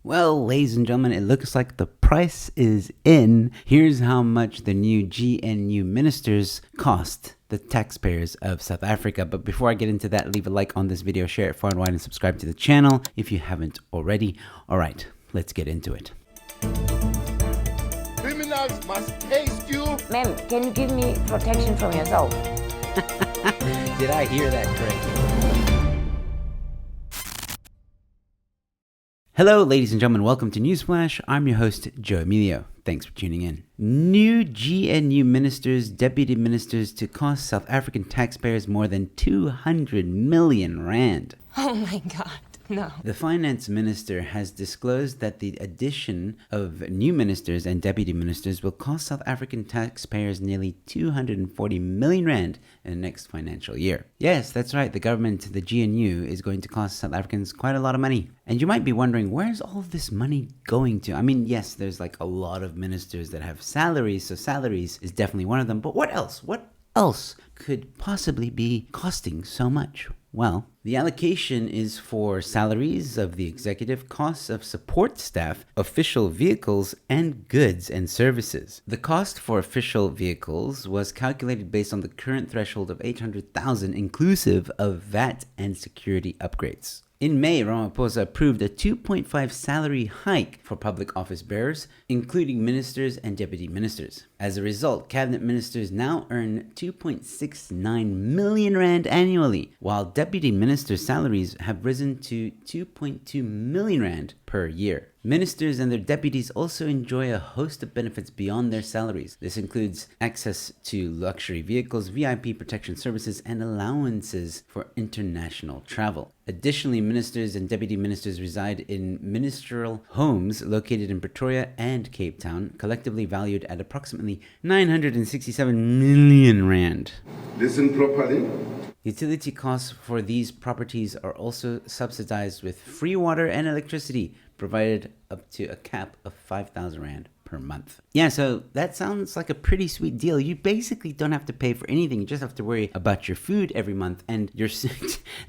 Well, ladies and gentlemen, it looks like the price is in. Here's how much the new GNU ministers cost the taxpayers of South Africa. But before I get into that, leave a like on this video, share it far and wide, and subscribe to the channel if you haven't already. All right, let's get into it. Criminals must taste you. Ma'am, can you give me protection from yourself? Did I hear that correctly? Hello, ladies and gentlemen. Welcome to Newsflash. I'm your host, Joe Emilio. Thanks for tuning in. New GNU ministers, deputy ministers to cost South African taxpayers more than 200 million rand. Oh my God, no. The finance minister has disclosed that the addition of new ministers and deputy ministers will cost South African taxpayers nearly 240 million rand in the next financial year. Yes, that's right. The government, the GNU, is going to cost South Africans quite a lot of money. And you might be wondering, where's all of this money going to? I mean, yes, there's like a lot of ministers that have salaries, so salaries is definitely one of them. But what else? What else could possibly be costing so much? Well, the allocation is for salaries of the executive, costs of support staff, official vehicles, and goods and services. The cost for official vehicles was calculated based on the current threshold of 800,000 inclusive of VAT and security upgrades. In May, Ramaphosa approved a 2.5 salary hike for public office bearers, including ministers and deputy ministers. As a result, cabinet ministers now earn 2.69 million rand annually, while deputy ministers' salaries have risen to 2.2 million rand per year. Ministers and their deputies also enjoy a host of benefits beyond their salaries. This includes access to luxury vehicles, VIP protection services, and allowances for international travel. Additionally, ministers and deputy ministers reside in ministerial homes located in Pretoria and Cape Town, collectively valued at approximately 967 million rand. Listen properly. Utility costs for these properties are also subsidized with free water and electricity, provided up to a cap of 5,000 rand per month. Yeah, so that sounds like a pretty sweet deal. You basically don't have to pay for anything. You just have to worry about your food every month, and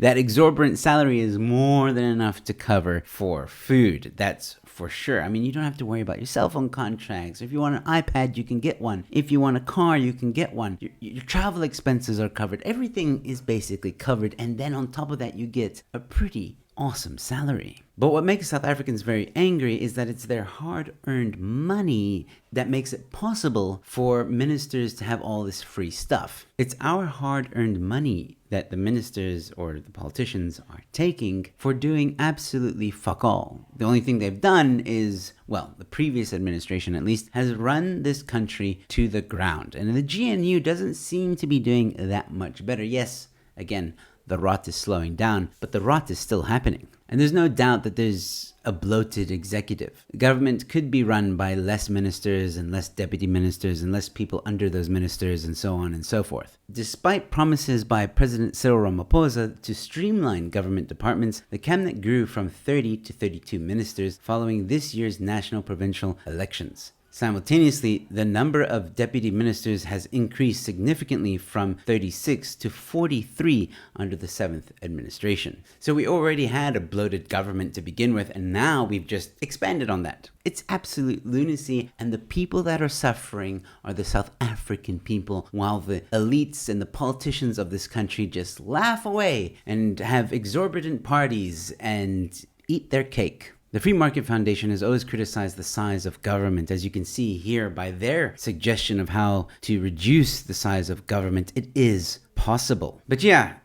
that exorbitant salary is more than enough to cover for food. That's for sure. I mean, you don't have to worry about your cell phone contracts. If you want an iPad, you can get one. If you want a car, you can get one. Your travel expenses are covered. Everything is basically covered, and then on top of that, you get a pretty awesome salary. But what makes South Africans very angry is that it's their hard-earned money that makes it possible for ministers to have all this free stuff. It's our hard-earned money that the ministers or the politicians are taking for doing absolutely fuck all. The only thing they've done is, well, the previous administration at least, has run this country to the ground. And the GNU doesn't seem to be doing that much better. Yes, again, the rot is slowing down, but the rot is still happening. And there's no doubt that there's a bloated executive. The government could be run by less ministers and less deputy ministers and less people under those ministers and so on and so forth. Despite promises by President Cyril Ramaphosa to streamline government departments, the cabinet grew from 30 to 32 ministers following this year's national provincial elections. Simultaneously, the number of deputy ministers has increased significantly from 36 to 43 under the 7th administration. So we already had a bloated government to begin with, and now we've just expanded on that. It's absolute lunacy, and the people that are suffering are the South African people, while the elites and the politicians of this country just laugh away and have exorbitant parties and eat their cake. The Free Market Foundation has always criticized the size of government, as you can see here by their suggestion of how to reduce the size of government. It is possible. But yeah,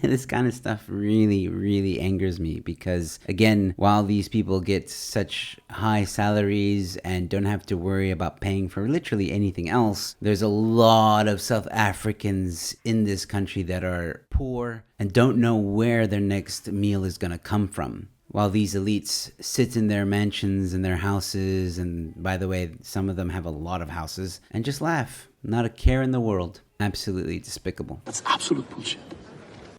this kind of stuff really angers me because, again, while these people get such high salaries and don't have to worry about paying for literally anything else, there's a lot of South Africans in this country that are poor and don't know where their next meal is going to come from. While these elites sit in their mansions and their houses, and by the way, some of them have a lot of houses, and just laugh. Not a care in the world. Absolutely despicable. That's absolute bullshit.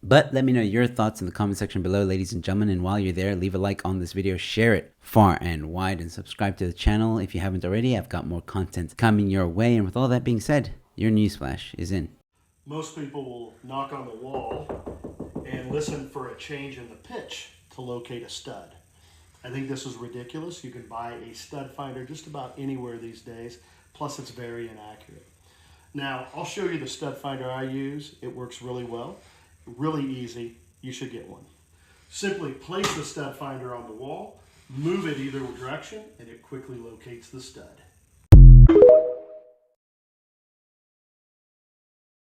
But let me know your thoughts in the comment section below, ladies and gentlemen. And while you're there, leave a like on this video, share it far and wide, and subscribe to the channel if you haven't already. I've got more content coming your way. And with all that being said, your newsflash is in. Most people will knock on the wall and listen for a change in the pitch to locate a stud. I think this is ridiculous. You can buy a stud finder just about anywhere these days. Plus, it's very inaccurate. Now, I'll show you the stud finder I use. It works really well, really easy. You should get one. Simply place the stud finder on the wall, move it either direction, and it quickly locates the stud.